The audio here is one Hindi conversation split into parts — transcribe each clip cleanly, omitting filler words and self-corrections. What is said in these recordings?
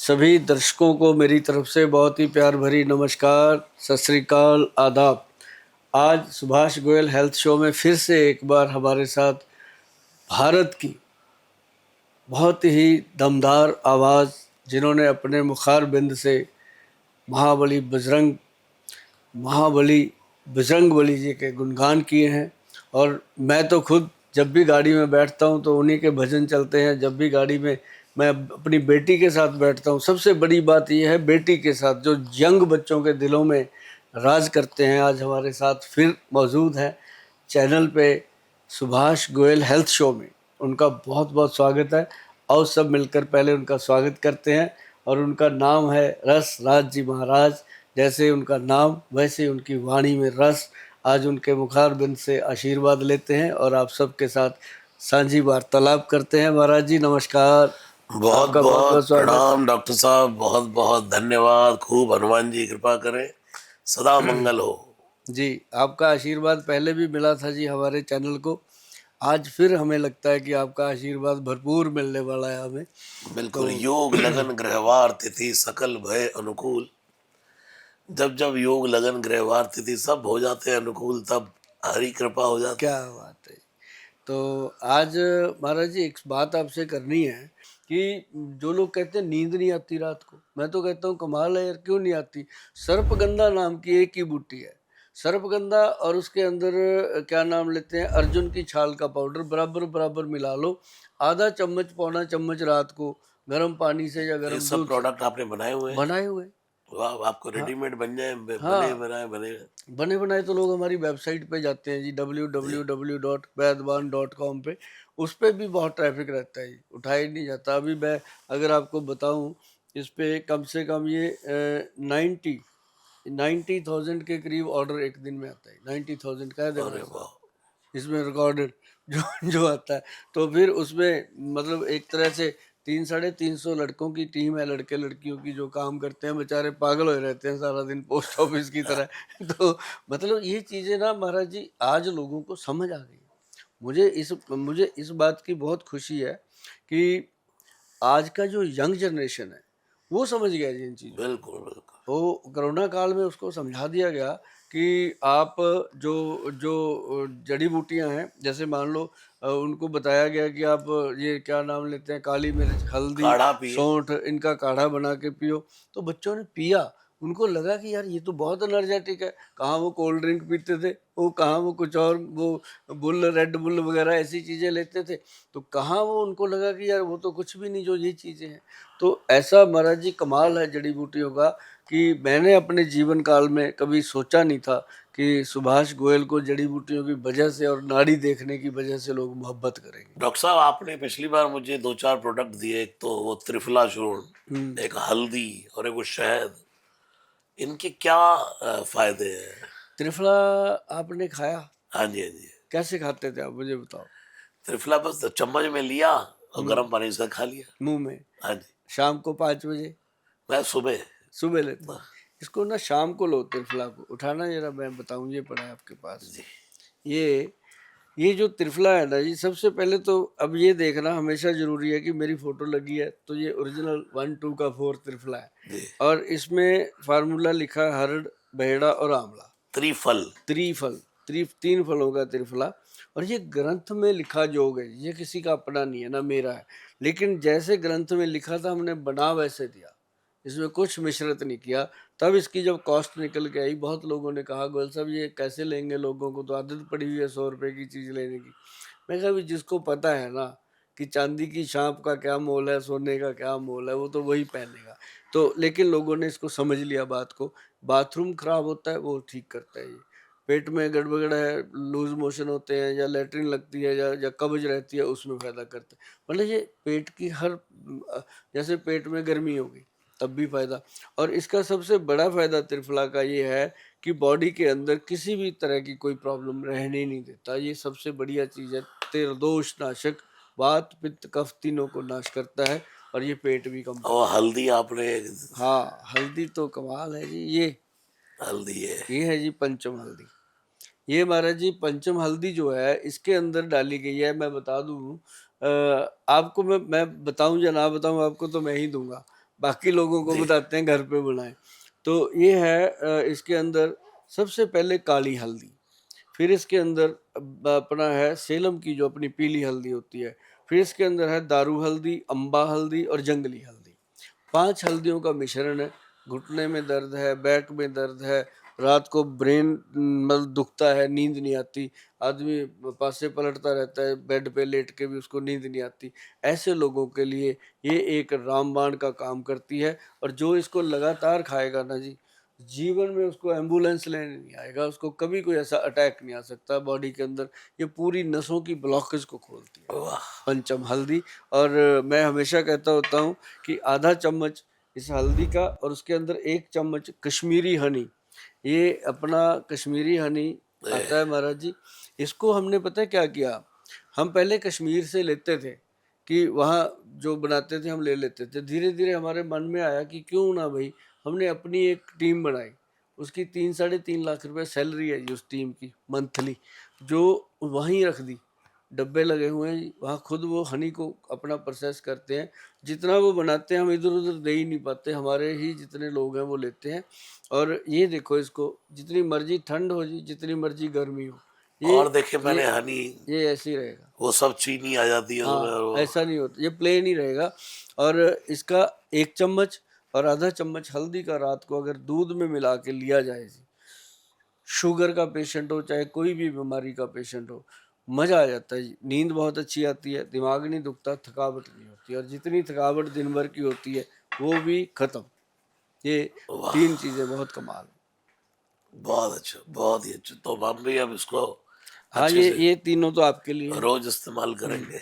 सभी दर्शकों को मेरी तरफ से बहुत ही प्यार भरी नमस्कार, सत श्री अकाल, आदाब। आज सुभाष गोयल हेल्थ शो में फिर से एक बार हमारे साथ भारत की बहुत ही दमदार आवाज़, जिन्होंने अपने मुखार बिंद से महाबली बजरंग बली जी के गुणगान किए हैं। और मैं तो खुद जब भी गाड़ी में बैठता हूं तो उन्हीं के भजन चलते हैं। जब भी गाड़ी में मैं अपनी बेटी के साथ बैठता हूं, सबसे बड़ी बात यह है बेटी के साथ जो यंग बच्चों के दिलों में राज करते हैं, आज हमारे साथ फिर मौजूद हैं चैनल पे सुभाष गोयल हेल्थ शो में। उनका बहुत बहुत स्वागत है। और सब मिलकर पहले उनका स्वागत करते हैं। और उनका नाम है रस राज जी महाराज। जैसे उनका नाम वैसे उनकी वाणी में रस। आज उनके मुखार बिंद से आशीर्वाद लेते हैं और आप सबके साथ सांझी वार्तालाप करते हैं। महाराज जी नमस्कार। बहुत आपका बहुत स्वागत। प्रणाम डॉक्टर साहब, बहुत बहुत धन्यवाद। खूब हनुमान जी कृपा करें, सदा मंगल हो। जी, आपका आशीर्वाद पहले भी मिला था जी हमारे चैनल को। आज फिर हमें लगता है कि आपका आशीर्वाद भरपूर मिलने वाला है हमें। बिल्कुल। योग लगन ग्रहवार तिथि सकल भय अनुकूल। जब जब योग लगन ग्रहवार तिथि सब हो जाते हैं अनुकूल, तब हरी कृपा हो जाती क्या है। बात है। तो आज महाराज जी एक बात आपसे करनी है कि जो लोग कहते हैं नींद नहीं आती रात को, मैं तो कहता हूँ कमाल है यार, क्यों नहीं आती। सर्पगंधा नाम की एक ही बूटी है, सर्पगंधा, और उसके अंदर क्या नाम लेते हैं, अर्जुन की छाल का पाउडर बराबर बराबर मिला लो। आधा चम्मच पौना चम्मच रात को गर्म पानी से या तो ये गर्म सब दूध से प्रोडक्ट आपने बनाए हुए हैं? बनाए हुए। वाह, आपको हाँ रेडीमेड बन जाए, बने हाँ, बनाए बने। बने बनाए तो लोग हमारी वेबसाइट पे जाते हैं जी, जी। www.वैदवान.com पे। उस पे भी बहुत ट्रैफिक रहता है जी, उठाया ही नहीं जाता। अभी मैं अगर आपको बताऊं, इस पे कम से कम ये 90,000 के करीब ऑर्डर एक दिन में आता है। 90,000 कह देना अरे साहब, वाह। इसमें रिकॉर्डेड जो आता है। तो फिर उसमें मतलब एक तरह से 300-350 लड़कों की टीम है, लड़के लड़कियों की, जो काम करते हैं, बेचारे पागल हो रहते हैं सारा दिन पोस्ट ऑफिस की तरह। तो मतलब ये चीज़ें ना महाराज जी आज लोगों को समझ आ गई। मुझे इस बात की बहुत खुशी है कि आज का जो यंग जनरेशन है वो समझ गया जी इन चीज़ों को। बिल्कुल बिल्कुल। तो कोरोना काल में उसको समझा दिया गया कि आप जो जो जड़ी बूटियां हैं, जैसे मान लो उनको बताया गया कि आप ये क्या नाम लेते हैं, काली मिर्च, हल्दी, काढ़ा पिए। सौंठ, इनका काढ़ा बना के पियो। तो बच्चों ने पिया, उनको लगा कि यार ये तो बहुत एनर्जेटिक है। कहाँ वो कोल्ड ड्रिंक पीते थे, वो कहाँ वो कुछ और वो बुल, रेड बुल वगैरह ऐसी चीज़ें लेते थे। तो कहाँ वो उनको लगा कि यार वो तो कुछ भी नहीं जो ये चीज़ें हैं। तो ऐसा महाराज जी कमाल है जड़ी बूटियों का कि मैंने अपने जीवन काल में कभी सोचा नहीं था कि सुभाष गोयल को जड़ी बूटियों की वजह से और नाड़ी देखने की वजह से लोग मोहब्बत करेंगे। डॉक्टर साहब, आपने पिछली बार मुझे दो चार प्रोडक्ट दिए, एक तो वो त्रिफला चूर्ण, हम्म। एक हल्दी और एक वो शहद। इनके क्या फायदे हैं? त्रिफला आपने खाया? हाँ जी, हाँ जी। कैसे खाते थे आप मुझे बताओ। त्रिफला बस चम्मच में लिया और हम्म। गर्म पानी से खा लिया। मुंह में? हाँ जी। शाम को 5 बजे? मैं सुबह। सुबह लेते थे? इसको ना शाम को लो, त्रिफला को उठाना जरा, मैं बताऊं, ये पड़ा है आपके पास। जी। ये ये जो त्रिफला है ना जी, सबसे पहले तो अब ये देखना हमेशा जरूरी है कि मेरी फोटो लगी है तो ये ओरिजिनल 1 2 का 4 त्रिफला है। जी। और इसमें फार्मूला लिखा है हरड़, बहेड़ा और आंवला। त्रिफल। त्रिफल, 3 फलों का त्रिफला। और ये ग्रंथ में लिखा जोग है, ये किसी का अपना नहीं है ना मेरा है। लेकिन जैसे ग्रंथ में लिखा था हमने बना वैसे दिया, इसमें कुछ मिश्रित नहीं किया। तब इसकी जब कॉस्ट निकल के आई, बहुत लोगों ने कहा गोयल साहब ये कैसे लेंगे, लोगों को तो आदत पड़ी हुई है 100 रुपए की चीज़ लेने की। मैं कहा भी जिसको पता है ना कि चांदी की शांप का क्या मोल है, सोने का क्या मोल है, वो तो वही पहनेगा। तो लेकिन लोगों ने इसको समझ लिया बात को। बाथरूम खराब होता है वो ठीक करता है ये। पेट में गड़बड़ है, लूज मोशन होते हैं या लेटरिन लगती है या कब्ज रहती है, उसमें फायदा करता है। मतलब ये पेट की हर जैसे पेट में गर्मी होगी तब भी फायदा। और इसका सबसे बड़ा फायदा त्रिफला का ये है कि बॉडी के अंदर किसी भी तरह की कोई प्रॉब्लम रहने नहीं देता। ये सबसे बढ़िया चीज़ है, त्रिदोष नाशक, वात पित्त कफ तीनों को नाश करता है। और ये पेट भी कम और करता है। हल्दी आपने? हाँ, हल्दी तो कमाल है जी। हल्दी है। ये है जी पंचम हल्दी। ये महाराज जी पंचम हल्दी जो है इसके अंदर डाली गई है। मैं बता दूं आपको, मैं बताऊं या ना बताऊं आपको तो मैं ही दूंगा। बाकी लोगों को जी। बताते हैं घर पे बनाएं। तो ये है इसके अंदर सबसे पहले काली हल्दी, फिर इसके अंदर अपना है सेलम की जो अपनी पीली हल्दी होती है, फिर इसके अंदर है दारू हल्दी, अम्बा हल्दी और जंगली हल्दी। 5 हल्दियों का मिश्रण है। घुटने में दर्द है, बैक में दर्द है, रात को ब्रेन मतलब दुखता है, नींद नहीं आती, आदमी पासे पलटता रहता है, बेड पे लेट के भी उसको नींद नहीं आती। ऐसे लोगों के लिए ये एक रामबाण का काम करती है। और जो इसको लगातार खाएगा ना जी, जीवन में उसको एम्बुलेंस लेने नहीं आएगा, उसको कभी कोई ऐसा अटैक नहीं आ सकता बॉडी के अंदर। ये पूरी नसों की ब्लॉकेज को खोलती है वाह। पंचम हल्दी। और मैं हमेशा कहता होता हूँ कि आधा चम्मच इस हल्दी का और उसके अंदर 1 चम्मच कश्मीरी हनी, ये अपना कश्मीरी हनी आता है महाराज जी। इसको हमने पता है क्या किया, हम पहले कश्मीर से लेते थे कि वहाँ जो बनाते थे हम ले लेते थे। धीरे धीरे हमारे मन में आया कि क्यों ना भाई, हमने अपनी एक टीम बनाई, उसकी 3-3.5 लाख रुपए सैलरी है जी उस टीम की मंथली, जो वहीं रख दी। डब्बे लगे हुए हैं वहाँ, खुद वो हनी को अपना प्रोसेस करते हैं। जितना वो बनाते हैं हम इधर उधर दे ही नहीं पाते, हमारे ही जितने लोग हैं वो लेते हैं। और ये देखो, इसको जितनी मर्जी ठंड हो जी, जितनी मर्जी गर्मी हो, ये और देखिए मैंने ये हनी, ये ऐसे ही रहेगा। वो सब चीनी आ जाती है उसमें, और हाँ, वो ऐसा नहीं होता, ये प्लेन ही रहेगा। और इसका 1 चम्मच और आधा चम्मच हल्दी का रात को अगर दूध में मिला के लिया जाए जी, शुगर का पेशेंट हो चाहे कोई भी बीमारी का पेशेंट हो, मजा आ जाता है जी। नींद बहुत अच्छी आती है, दिमाग नहीं दुखता, थकावट नहीं होती, और जितनी थकावट दिन भर की होती है वो भी खत्म। ये वाह, 3 चीजें बहुत कमाल हैं। बहुत अच्छा, बहुत ही अच्छा। तो हम भी अब इसको हाँ, अच्छे से ये तीनों तो आपके लिए हैं। रोज इस्तेमाल करेंगे।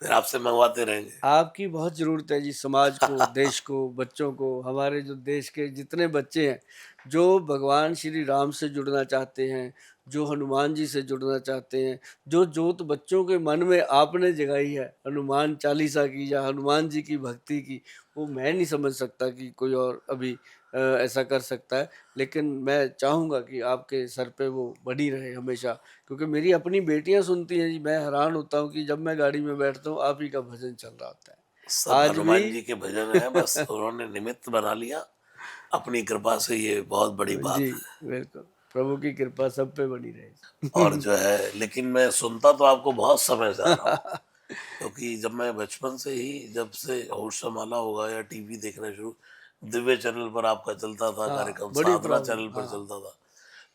फिर आपसे मंगवाते रहेंगे। आपकी बहुत ज़रूरत है जी समाज को, देश को, बच्चों को। हमारे जो देश के जितने बच्चे हैं, जो भगवान श्री राम से जुड़ना चाहते हैं, जो हनुमान जी से जुड़ना चाहते हैं, जो जोत बच्चों के मन में आपने जगाई है हनुमान चालीसा की या हनुमान जी की भक्ति की, वो मैं नहीं समझ सकता कि कोई और अभी ऐसा कर सकता है। लेकिन मैं चाहूँगा कि आपके सर पे वो बनी रहे हमेशा, क्योंकि मेरी अपनी बेटियां सुनती हैं जी। मैं हैरान होता हूँ कि जब मैं गाड़ी में बैठता हूँ आप ही का भजन चल रहा होता सब है आज भी। हनुमान जी के भजन है, बस उन्होंने निमित्त बना लिया अपनी कृपा से, ये बहुत बड़ी जी, बात है। बिल्कुल। प्रभु की कृपा सब पे बनी और रहे। जो है, लेकिन मैं सुनता तो आपको बहुत समय से आ रहा हूँ, क्योंकि जब मैं बचपन से ही, जब से होश संभाला होगा या टीवी देखना शुरू, दिव्य चैनल पर आपका चलता था हाँ, कार्यक्रम, बड़ी साधना प्रॉब्लम। चैनल पर हाँ, चलता था,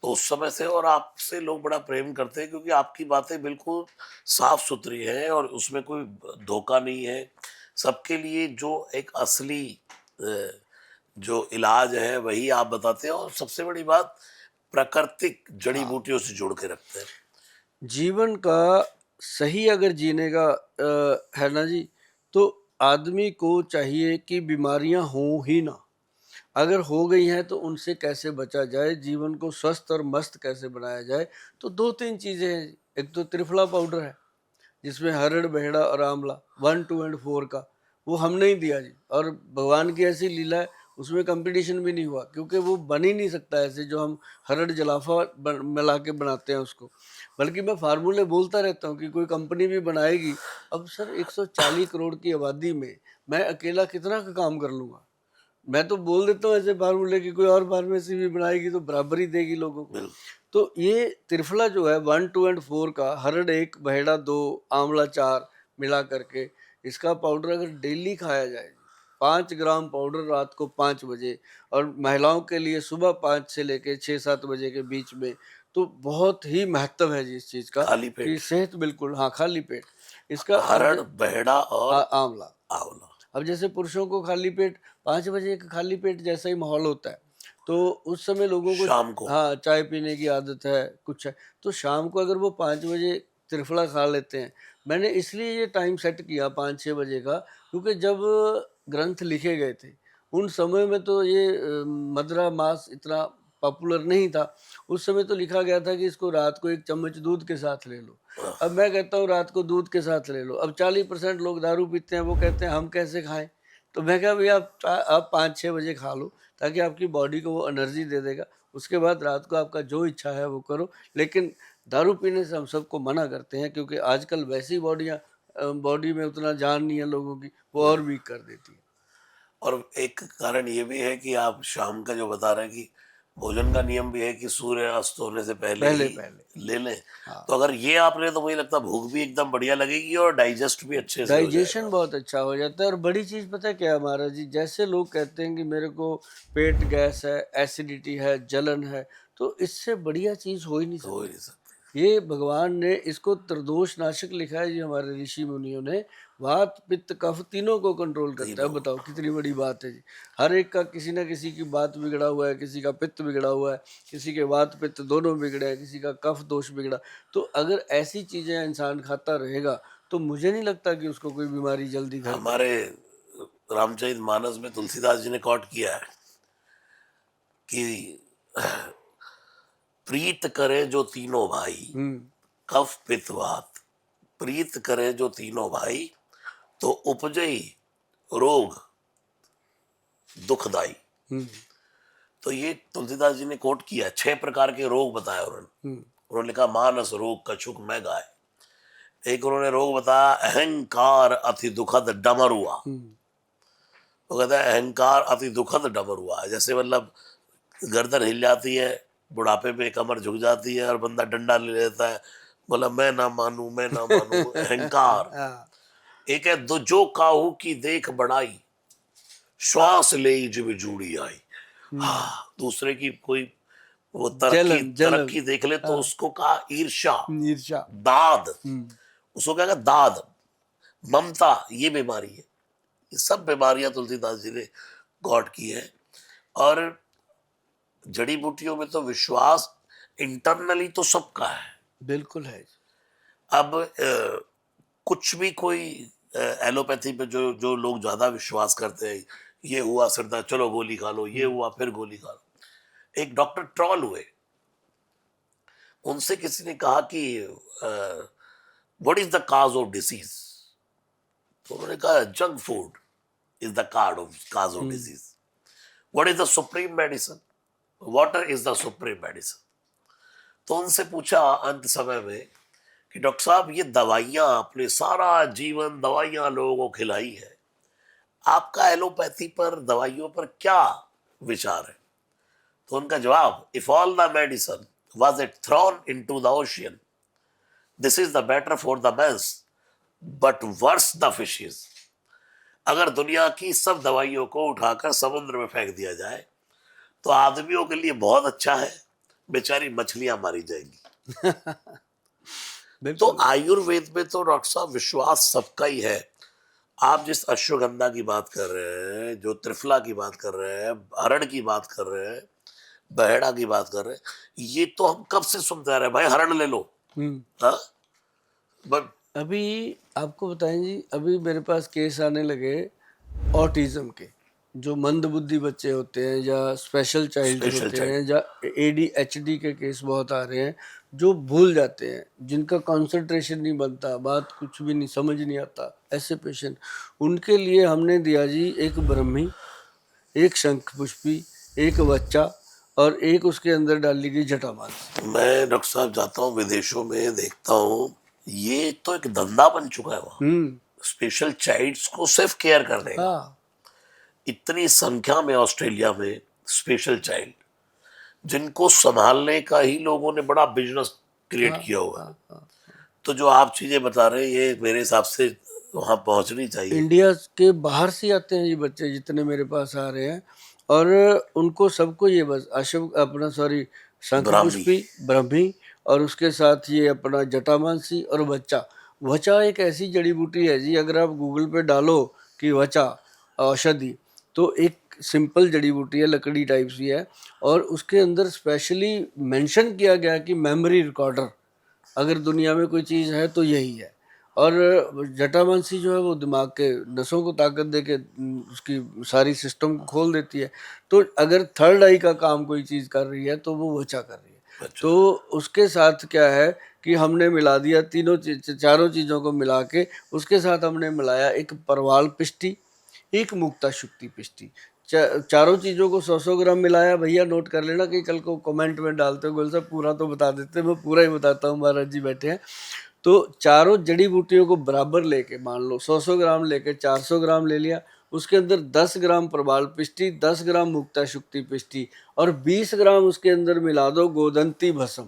तो उस समय से और आपसे लोग बड़ा प्रेम करते हैं, क्योंकि आपकी बातें बिल्कुल साफ सुथरी हैं और उसमें कोई धोखा नहीं है। सबके लिए जो एक असली अ, जो इलाज है वही आप बताते हैं, और सबसे बड़ी बात, प्राकृतिक जड़ी हाँ। बूटियों से जोड़ के रखते हैं। जीवन का सही अगर जीने का है ना जी, तो आदमी को चाहिए कि बीमारियां हो ही ना। अगर हो गई हैं तो उनसे कैसे बचा जाए, जीवन को स्वस्थ और मस्त कैसे बनाया जाए। तो 2-3 चीजें हैं। एक तो त्रिफला पाउडर है, जिसमें हरड़ बहेड़ा और आंवला 1 2 एंड 4 का, वो हमने ही दिया जी। और भगवान की ऐसी लीला है, उसमें कंपटीशन भी नहीं हुआ, क्योंकि वो बन ही नहीं सकता ऐसे जो हम हरड़ जलाफा मिला के बनाते हैं उसको। बल्कि मैं फार्मूले बोलता रहता हूँ कि कोई कंपनी भी बनाएगी। अब सर 140 करोड़ की आबादी में मैं अकेला कितना का काम कर लूंगा। मैं तो बोल देता हूँ ऐसे फार्मूले की, कोई और फार्मेसी भी बनाएगी तो बराबर ही देगी लोगों को। बिल्कुल। तो ये त्रिफला जो है 1 2 एंड 4 का, हरड़ 1 बहेड़ा 2 आंवला 4 मिला करके, इसका पाउडर अगर डेली खाया जाए, 5 ग्राम पाउडर रात को 5 बजे, और महिलाओं के लिए सुबह 5 से लेके 6-7 बजे के बीच में, तो बहुत ही महत्व है जी इस चीज का खाली कि पेट। सेहत बिल्कुल। हाँ, खाली पेट इसका। अब हरड़, बहेड़ा और आंवला। आंवला। अब जैसे पुरुषों को खाली पेट 5 बजे का खाली पेट जैसा ही माहौल होता है, तो उस समय लोगों को शाम को। हाँ चाय पीने की आदत है, कुछ है, तो शाम को अगर वो 5 बजे त्रिफला खा लेते हैं। मैंने इसलिए ये टाइम सेट किया 5-6 बजे का, क्योंकि जब ग्रंथ लिखे गए थे उन समय में तो ये मदरा मांस इतना पॉपुलर नहीं था। उस समय तो लिखा गया था कि इसको रात को 1 चम्मच दूध के साथ ले लो। अब मैं कहता हूँ रात को दूध के साथ ले लो। अब 40% लोग दारू पीते हैं, वो कहते हैं हम कैसे खाएं। तो मैं कहा भैया आप 5-6 बजे खा लो, ताकि आपकी बॉडी को वो एनर्जी दे देगा। उसके बाद रात को आपका जो इच्छा है वो करो। लेकिन दारू पीने से हम सबको मना करते हैं, क्योंकि आजकल वैसी बॉडी में उतना जान नहीं है लोगों की, वो और वीक कर देती है। और एक कारण ये भी है कि आप शाम का जो बता रहे हैं कि भोजन का नियम भी है कि सूर्य अस्त होने से पहले पहले ही पहले। ले लें। हाँ, तो अगर ये आप लें तो मुझे लगता है भूख भी एकदम बढ़िया लगेगी और डाइजेस्ट भी अच्छे से हो डाइजेशन जाएगा। बहुत अच्छा हो जाता है। और बड़ी चीज़ पता है क्या है महाराज जी, जैसे लोग कहते हैं कि मेरे को पेट गैस है, एसिडिटी है, जलन है, तो इससे बढ़िया चीज़ हो ही नहीं हो ही सकती। नहीं सकता। ये भगवान ने इसको त्रिदोष नाशक लिखा है जी, हमारे ऋषि मुनियों ने। वात पित्त कफ तीनों को कंट्रोल करता है। तीनों। बताओ कितनी बड़ी बात है जी। हर एक का किसी ना किसी की बात बिगड़ा हुआ है, किसी का पित्त बिगड़ा हुआ है, किसी के वात पित्त दोनों बिगड़े हैं, किसी का कफ दोष बिगड़ा। तो अगर ऐसी चीजें इंसान खाता रहेगा तो मुझे नहीं लगता कि उसको कोई बीमारी जल्दी घर हमारे करेगी। रामचरित मानस में तुलसीदास जी ने कॉट किया है कि प्रीत करे जो तीनों भाई, हम्म। कफ पित्त वात, प्रीत करे जो तीनों भाई, तो उपजई रोग दुखदाई। हम्म। तो ये तुलसीदास जी ने कोट किया, 6 प्रकार के रोग बताए उन्होंने। हम्म। उन्होंने लिखा मानस रोग कछुक में गाय। एक उन्होंने रोग बताया अहंकार अति दुखद डमरुआ। हम्म। वो कहता है अहंकार अति दुखद डमरुआ, जैसे मतलब गर्दन हिल जाती है, बुढ़ापे में कमर झुक जाती है और बंदा डंडा ले लेता है, बोला मैं ना मानू मैं ना मानू, अहंकार। हाँ। एक है जो काहू की देख बढ़ाई, श्वास ले जब जूड़ी आई। हम्म। हाँ, दूसरे की कोई वो तरक्की जलन जलन। तरक्की देख ले तो हाँ। उसको कहा ईर्ष्या। ईर्ष्या। दाद, हम्म। उसको क्या कहा दाद। ममता, ये बीमारी है। ये सब बीमारियां तुलसीदास जी ने गॉड की है। और जड़ी बूटियों में तो विश्वास इंटरनली तो सबका है। बिल्कुल है जी। अब कुछ भी कोई एलोपैथी पे जो जो लोग ज्यादा विश्वास करते हैं, ये हुआ सिर दर्द चलो गोली खा लो, ये हम्म। हुआ फिर गोली खा लो। एक डॉक्टर ट्रॉल हुए, उनसे किसी ने कहा कि what is the cause of disease. तो उन्होंने कहा junk food is the cause of hmm. Disease. What is the supreme medicine, water is the supreme medicine. तो उनसे पूछा अंत समय में कि डॉक्टर साहब ये दवाइयां, आपने सारा जीवन दवाइयां लोगों को खिलाई है, आपका एलोपैथी पर दवाइयों पर क्या विचार है। तो उनका जवाब, if all the medicine was it thrown into the ocean, this is the better for the mess but worse the fishes। अगर दुनिया की सब दवाइयों को उठाकर समुद्र में फेंक दिया जाए तो आदमियों के लिए बहुत अच्छा है, बेचारी मछलियां मारी जाएंगी। तो बिल्कुल। आयुर्वेद में तो डॉक्टर साहब विश्वास सबका ही है। आप जिस अश्वगंधा की बात कर रहे हैं, जो त्रिफला की बात कर रहे हैं, हरण की बात कर रहे हैं, बहेड़ा की बात कर रहे हैं, ये तो हम कब से सुनते आ रहे हैं, भाई हरण ले लो। हम्म। हाँ? बट अभी आपको बताएं जी, अभी मेरे पास केस आने लगे ऑटिज्म के, जो मंद बुद्धि बच्चे होते हैं या स्पेशल चाइल्ड स्पेशल होते चाइल्ड, हैं, या ADHD के केस बहुत आ रहे हैं, जो भूल जाते हैं, जिनका कंसंट्रेशन नहीं बनता, बात कुछ भी नहीं समझ नहीं आता, ऐसे पेशेंट, उनके लिए हमने दिया जी एक ब्रह्मी, एक शंख पुष्पी, एक बच्चा, और एक उसके अंदर डाली गई जटामांसी। मैं डॉक्टर साहब जाता हूँ विदेशों में, देखता हूँ ये तो एक धंधा बन चुका है वहाँ, हम्म। स्पेशल चाइल्ड्स को सिर्फ केयर करने का। हाँ। इतनी संख्या में ऑस्ट्रेलिया में स्पेशल चाइल्ड, जिनको संभालने का ही लोगों ने बड़ा बिजनेस क्रिएट हाँ। किया हुआ है। हाँ। हाँ। तो जो आप चीजें बता रहे हैं ये मेरे हिसाब से वहां पहुंचनी चाहिए। इंडिया के बाहर से आते हैं ये बच्चे जितने मेरे पास आ रहे हैं, और उनको सबको ये बस अशुभ अपना सॉरी शंख ब्राह्मी, पुष्पी, ब्रह्मी, और उसके साथ ये अपना जटामांसी और वचा। वचा एक ऐसी जड़ी बूटी है जी, अगर आप गूगल पे डालो कि वचा औषधि, तो एक सिंपल जड़ी बूटी है, लकड़ी टाइप सी है, और उसके अंदर स्पेशली मेंशन किया गया कि मेमोरी रिकॉर्डर, अगर दुनिया में कोई चीज़ है तो यही है। और जटामांसी जो है वो दिमाग के नसों को ताकत दे के उसकी सारी सिस्टम को खोल देती है। तो अगर थर्ड आई का काम कोई चीज़ कर रही है तो वो वचा कर रही है। अच्छा, तो उसके साथ क्या है कि हमने मिला दिया तीनों चारों चीज़ों को मिला के, उसके साथ हमने मिलाया एक परवाल पिष्टी, एक मुक्ता शुक्ति पिष्टी। चारों चीज़ों को 100-100 ग्राम मिलाया। भैया नोट कर लेना कि कल को कमेंट में डालते हो गोल साहब पूरा तो बता देते, मैं पूरा ही बताता हूँ, महाराज जी बैठे हैं। तो चारों जड़ी बूटियों को बराबर लेके, मान लो 100-100 ग्राम लेके 400 ग्राम ले लिया, उसके अंदर 10 ग्राम प्रबाल पिष्टी, 10 ग्राम मुक्ता शुक्ति पिष्टी और 20 ग्राम उसके अंदर मिला दो गोदंती भस्म।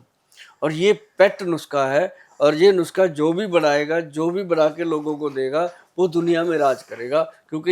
और ये पेट नुस्खा है, और ये नुस्खा जो भी बनाएगा, जो भी बना के लोगों को देगा, वो दुनिया में राज करेगा, क्योंकि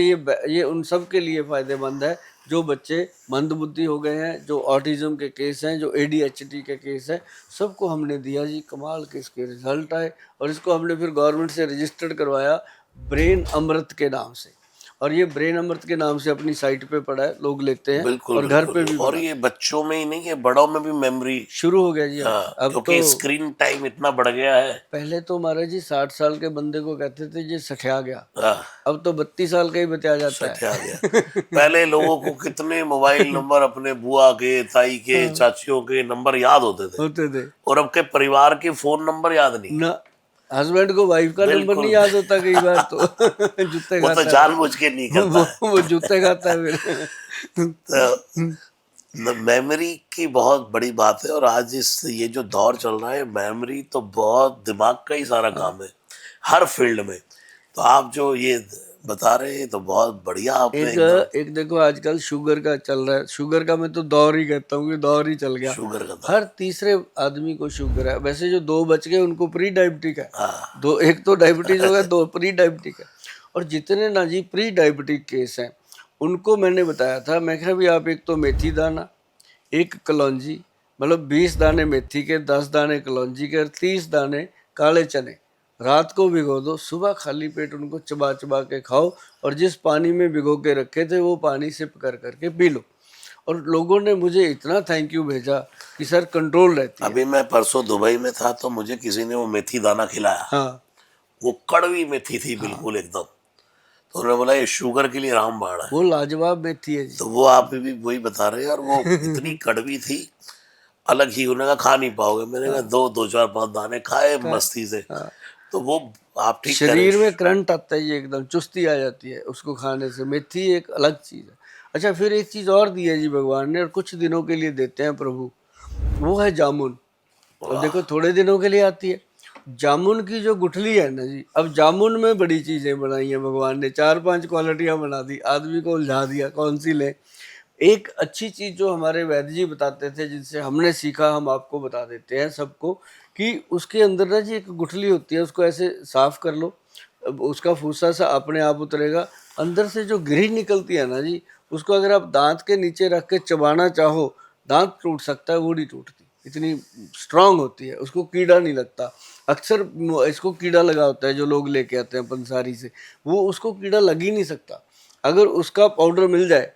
ये उन सब के लिए फायदेमंद है जो बच्चे मंदबुद्धि हो गए हैं, जो ऑटिज्म के केस हैं, जो ADHD के केस हैं, सबको हमने दिया जी। कमाल के इसके रिजल्ट आए, और इसको हमने फिर गवर्नमेंट से रजिस्टर्ड करवाया ब्रेन अमृत के नाम से, और ये ब्रेन अमृत के नाम से अपनी साइट पे पड़ा है, लोग लेते हैं बिल्कुल और घर पे बिल्कुल। भी और बना ये बच्चों में ही नहीं, ये बड़ों में भी मेमोरी, शुरू हो गया जी। हाँ, अब क्योंकि तो स्क्रीन टाइम इतना बढ़ गया है। पहले तो महाराज जी 60 साल के बंदे को कहते थे ये सठिया गया, हाँ, अब तो 32 साल का ही बताया जाता सत्य आ है। गया। पहले लोगों को कितने मोबाइल नंबर अपने बुआ के, ताई के, चाचियों के नंबर याद होते थे, होते थे और अब के परिवार के फोन नंबर याद नहीं। ना, हस्बैंड को वाइफ का नंबर बिल्कुल नहीं याद होता कई बार तो। जूते वो तो खाता है जानबूझ के नहीं करता है। वो जूते खाता है फिर। तो मेमोरी की बहुत बड़ी बात है, और आज इस ये जो दौर चल रहा है, मेमोरी तो बहुत दिमाग का ही सारा काम है हर फील्ड में। तो आप जो ये बता रहे हैं तो बहुत बढ़िया आपने एकदम। एक देखो आजकल शुगर का चल रहा है, शुगर का मैं तो दौर ही कहता हूँ कि दौर ही चल गया। शुगर का था। हर तीसरे आदमी को शुगर है। वैसे जो 2 बच गए उनको प्री डायबिटिक है, हाँ, दो, एक तो डायबिटीज हो गया, 2 प्री डायबिटिक है। और जितने ना जी प्री डायबिटिक केस हैं उनको मैंने बताया था, मैं कहा भी आप एक तो मेथी दाना, एक कलौंजी, मतलब 20 दाने मेथी के, 10 दाने कलौंजी के और 30 दाने काले चने रात को भिगो दो, सुबह खाली पेट उनको चबा चबा के खाओ, और जिस पानी में भिगो के रखे थे वो पानी सिप कर करके पी लो। और लोगों ने मुझे इतना थैंक यू भेजा कि सर कंट्रोल रहती है। अभी मैं परसों दुबई में था तो मुझे किसी ने वो मेथी दाना खिलाया। हाँ वो कड़वी मेथी थी बिल्कुल एकदम। तो उन्होंने बोला ये शुगर के लिए रामबाण है। वो लाजवाब मेथी है जी। तो वो आप भी वही बता रहे हैं, और वो इतनी कड़वी थी, अलग ही। उन्होंने कहा खा नहीं पाओगे, मैंने कहा दो चार 5 दाने खाए मस्ती से। हाँ। तो वो आप ठीक कह रहे शरीर हैं। में करंट आता है, ये एकदम चुस्ती आ जाती है उसको खाने से। मेथी एक अलग चीज है। अच्छा, फिर एक चीज और दी है जी भगवान ने, और कुछ दिनों के लिए देते हैं प्रभु, वो है जामुन। अब देखो थोड़े दिनों के लिए आती है जामुन की जो गुठली है ना जी। अब जामुन में बड़ी चीजें बनाई हैं भगवान ने, 4-5 क्वालिटियां बना दी, आदमी को उलझा दिया कौन सी ले। एक अच्छी चीज जो हमारे वैद्य जी बताते थे, जिनसे हमने सीखा, हम आपको बता देते हैं सबको, कि उसके अंदर ना जी एक गुठली होती है, उसको ऐसे साफ कर लो, अब उसका फूसा सा अपने आप उतरेगा। अंदर से जो गिरी निकलती है ना जी, उसको अगर आप दांत के नीचे रख के चबाना चाहो, दांत टूट सकता है, वो नहीं टूटती, इतनी स्ट्रांग होती है, उसको कीड़ा नहीं लगता। अक्सर इसको कीड़ा लगा होता है, जो लोग लेके आते हैं पंसारी से, वो उसको कीड़ा लग ही नहीं सकता। अगर उसका पाउडर मिल जाए,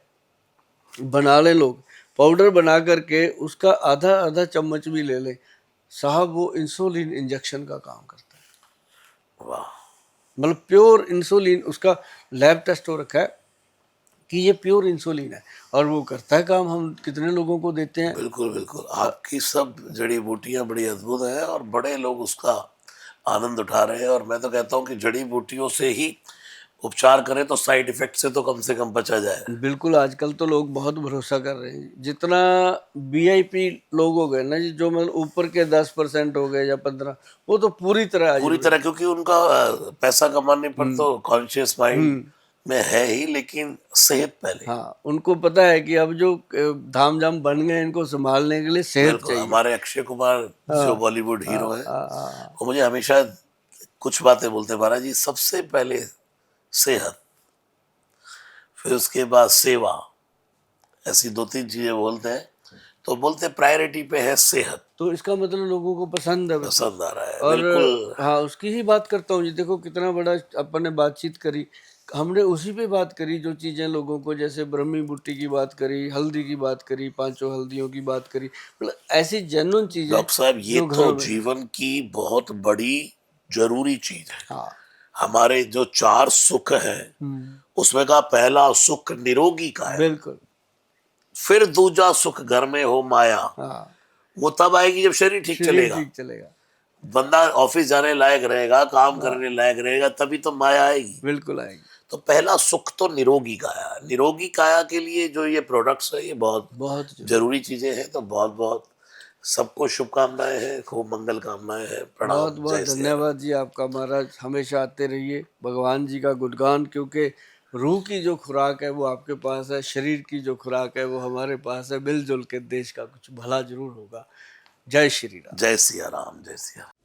बना ले लोग, पाउडर बना करके उसका आधा आधा चम्मच भी ले ले साहब, वो इंसुलिन इंजेक्शन का काम करता है। वाह, मतलब प्योर इंसुलिन, उसका लैब टेस्ट हो रखा है कि ये प्योर इंसुलिन है, और वो करता है काम। हम कितने लोगों को देते हैं। बिल्कुल बिल्कुल। आपकी सब जड़ी बूटियां बड़ी अद्भुत हैं, और बड़े लोग उसका आनंद उठा रहे हैं। और मैं तो कहता हूँ कि जड़ी बूटियों से ही उपचार करें तो साइड इफेक्ट से तो कम बचा जाए। बिल्कुल, आजकल तो लोग बहुत भरोसा कर रहे हैं। जितना VIP लोग हो गए ना जी, जो मतलब ऊपर के 10% हो गए या 15, वो तो पूरी तरह आज पूरी तरह, क्योंकि उनका पैसा कमाने पर तो कॉन्शियस माइंड में है ही, लेकिन सेहत पहले। हाँ, उनको पता है कि अब जो धाम झाम बन गए, इनको संभालने के लिए सेहत बिल्कुल। चाहिए। हमारे अक्षय कुमार जो बॉलीवुड हीरो है, हाँ, वो मुझे हमेशा कुछ बातें बोलते हैं, महाराज जी सबसे पहले सेहत, फिर उसके बाद सेवा, ऐसी 2-3 चीजें बोलते हैं। तो बोलते प्रायोरिटी पे है सेहत। तो इसका मतलब लोगों को पसंद है वैसे। पसंद आ रहा है और बिल्कुल। हाँ, उसकी ही बात करता हूँ जी। देखो कितना बड़ा अपन ने बातचीत करी, हमने उसी पे बात करी जो चीज़ें लोगों को, जैसे ब्रह्मी बूटी की बात करी, हल्दी की बात करी, 5 हल्दियों की बात करी, मतलब ऐसी जेन्युइन चीज़ें डॉक्टर साहब ये जो तो घरों में। जीवन की बहुत बड़ी जरूरी चीज है। हाँ। हमारे जो 4 सुख हैं, उसमें का पहला सुख निरोगी का है। बिल्कुल। फिर दूजा सुख घर में हो माया, हाँ, वो तब आएगी जब शरीर ठीक शरीर चलेगा। ठीक चलेगा। बंदा ऑफिस जाने लायक रहेगा, काम करने लायक रहेगा, तभी तो माया आएगी। बिल्कुल आएगी। तो पहला सुख तो निरोगी काया। निरोगी काया के लिए जो ये प्रोडक्ट्स है, ये बहुत बहुत जरूरी। जरूरी चीजें हैं। तो बहुत बहुत सबको शुभकामनाएं हैं, खूब मंगल कामनाएं हैं। बहुत प्रणाम, बहुत जय सिया राम। धन्यवाद जी आपका महाराज, हमेशा आते रहिए, भगवान जी का गुणगान, क्योंकि रूह की जो खुराक है वो आपके पास है, शरीर की जो खुराक है वो हमारे पास है, मिलजुल के देश का कुछ भला जरूर होगा। जय श्री राम। जय सिया राम, जय सिया राम।